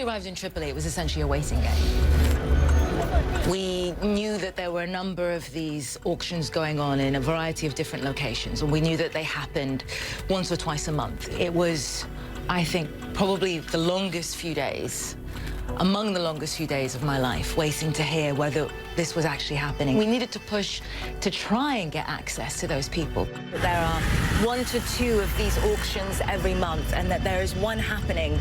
arrived in Tripoli, it was essentially a waiting game. We knew that there were a number of these auctions going on in a variety of different locations, and we knew that they happened once or twice a month. It was, I think, probably the longest few days, among the longest few days of my life, waiting to hear whether this was actually happening. We needed to push to try and get access to those people. There are 1 to 2 of these auctions every month, and that there is one happening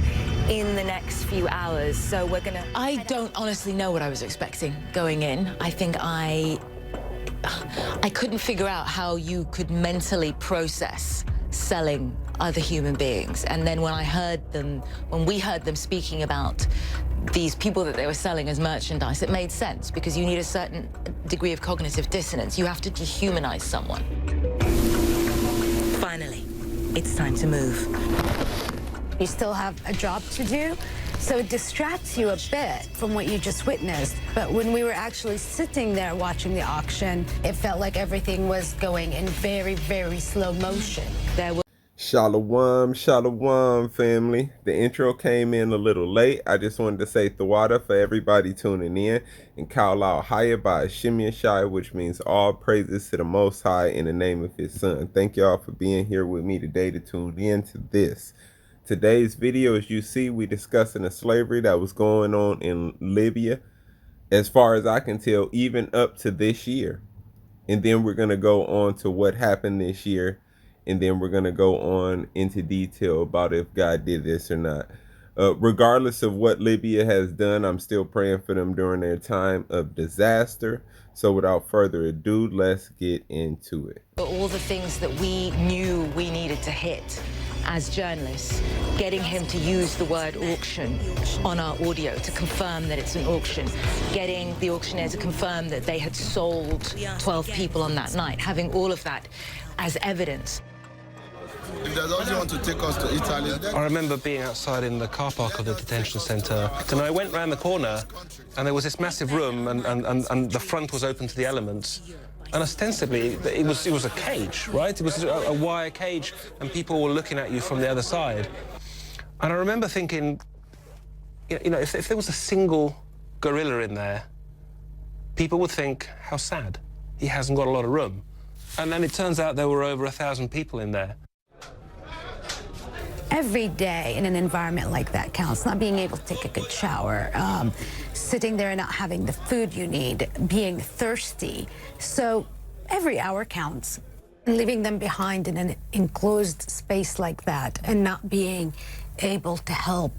in the next few hours. So we're gonna... I don't honestly know what I was expecting going in. I think I couldn't figure out how you could mentally process selling other human beings. And then when we heard them speaking about these people that they were selling as merchandise, it made sense, because you need a certain degree of cognitive dissonance. You have to dehumanize someone. Finally, it's time to move. You still have a job to do, so it distracts you a bit from what you just witnessed. But when we were actually sitting there watching the auction, it felt like everything was going in very, very slow motion. There were Shalom, shalom, family. The intro came in a little late. I just wanted to say Thawada for everybody tuning in, and call out Haya by Shimya Shai, which means all praises to the Most High in the name of his son. Thank y'all for being here with me today to tune in to this. Today's video, as you see, we discussing the slavery that was going on in Libya, as far as I can tell, even up to this year. And then we're going to go on to what happened this year. And then we're going to go on into detail about if God did this or not. Regardless of what Libya has done, I'm still praying for them during their time of disaster. So without further ado, let's get into it. all the things that we knew we needed to hit as journalists, getting him to use the word auction on our audio to confirm that it's an auction, getting the auctioneer to confirm that they had sold 12 people on that night, having all of that as evidence. If there's also want to take us to Italy. I remember being outside in the car park of the detention centre, and I went round the corner, and there was this massive room, and the front was open to the elements. And ostensibly, it was a cage, right? It was a wire cage, and people were looking at you from the other side. And I remember thinking, you know, if there was a single gorilla in there, people would think, how sad. He hasn't got a lot of room. And then it turns out there were over 1,000 people in there. Every day in an environment like that counts. Not being able to take a good shower, sitting there and not having the food you need, being thirsty. So every hour counts. Leaving them behind in an enclosed space like that and not being able to help,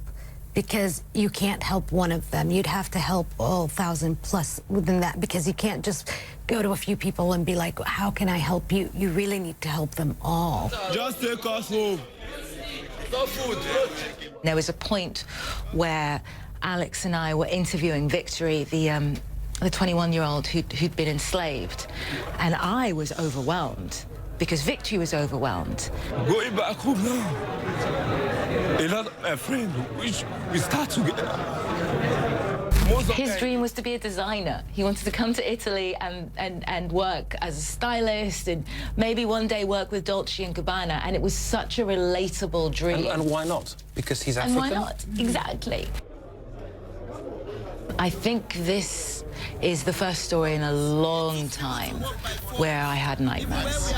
because you can't help one of them. You'd have to help all 1,000 plus within that, because you can't just go to a few people and be like, how can I help you? You really need to help them all. Just take us home. No food, no chicken. There was a point where Alex and I were interviewing Victory, the 21-year-old who'd been enslaved, and I was overwhelmed because Victory was overwhelmed. Going back home now. A lot of my friends, we start together. His dream was to be a designer. He wanted to come to Italy and work as a stylist, and maybe one day work with Dolce & Gabbana, and it was such a relatable dream. And why not? Because he's African? And why not? Exactly. I think this is the first story in a long time where I had nightmares.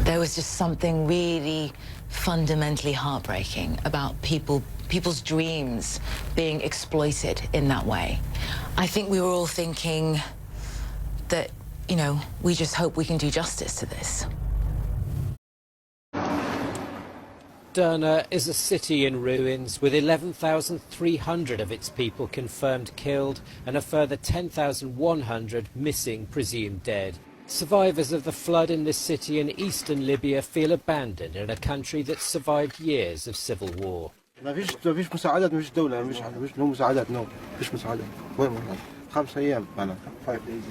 There was just something really fundamentally heartbreaking about people's dreams being exploited in that way. I think we were all thinking that, you know, we just hope we can do justice to this. Derna is a city in ruins, with 11,300 of its people confirmed killed and a further 10,100 missing, presumed dead. Survivors of the flood in this city in eastern Libya feel abandoned in a country that survived years of civil war. ما فيش مساعدات، ما فيش دولة، ما فيش no مساعدات، no فيش مساعدات. وين 5 أيام أنا 5 days.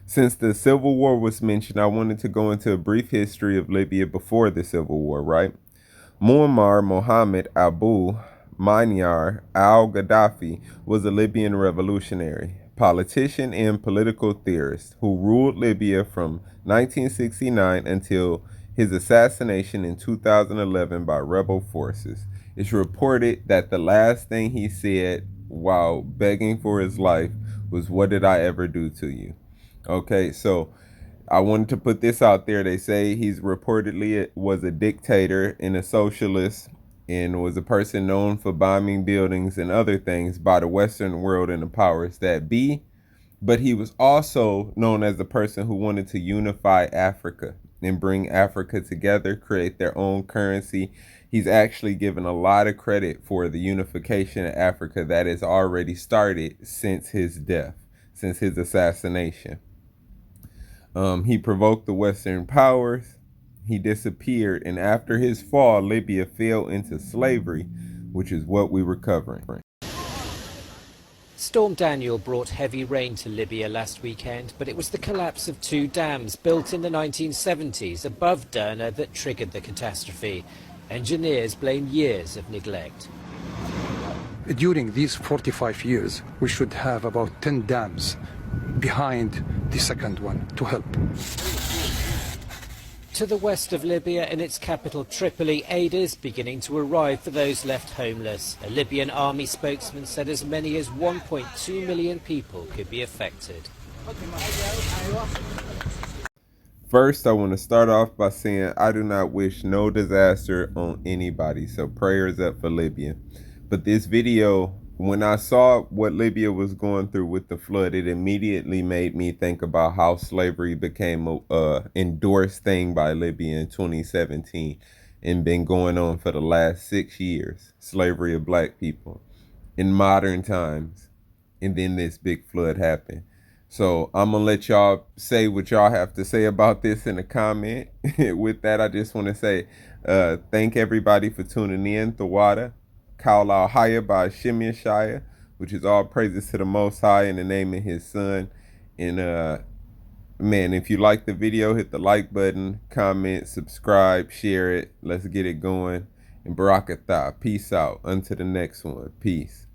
Since the Civil War was mentioned, I wanted to go into a brief history of Libya before the Civil War, right? Muammar Mohammed Abu Manyar al-Gaddafi was a Libyan revolutionary, politician and political theorist who ruled Libya from 1969 until his assassination in 2011 by rebel forces. It's reported that the last thing he said while begging for his life was, "What did I ever do to you?" Okay, so I wanted to put this out there. They say he's reportedly was a dictator and a socialist and was a person known for bombing buildings and other things by the Western world and the powers that be. But he was also known as the person who wanted to unify Africa and bring Africa together, create their own currency. He's actually given a lot of credit for the unification of Africa that has already started since his death, since his assassination. He provoked the Western powers. He disappeared, and after his fall, Libya fell into slavery, which is what we were covering. Storm Daniel brought heavy rain to Libya last weekend, but it was the collapse of two dams built in the 1970s above Derna that triggered the catastrophe. Engineers blame years of neglect. During these 45 years, we should have about 10 dams behind the second one to help. To the west of Libya, in its capital Tripoli, aid is beginning to arrive for those left homeless. A Libyan army spokesman said as many as 1.2 million people could be affected. First, I want to start off by saying I do not wish no disaster on anybody, so prayers up for Libya. But this video, when I saw what Libya was going through with the flood, it immediately made me think about how slavery became a endorsed thing by Libya in 2017 and been going on for the last 6 years. Slavery of black people in modern times. And then this big flood happened. So I'm going to let y'all say what y'all have to say about this in a comment. With that, I just want to say thank everybody for tuning in. Thawada, Kaula Haya by Shimya Shia, which is all praises to the Most High in the name of his son. And man, if you like the video, hit the like button, comment, subscribe, share it. Let's get it going. And Barakatah. Peace out. Until the next one. Peace.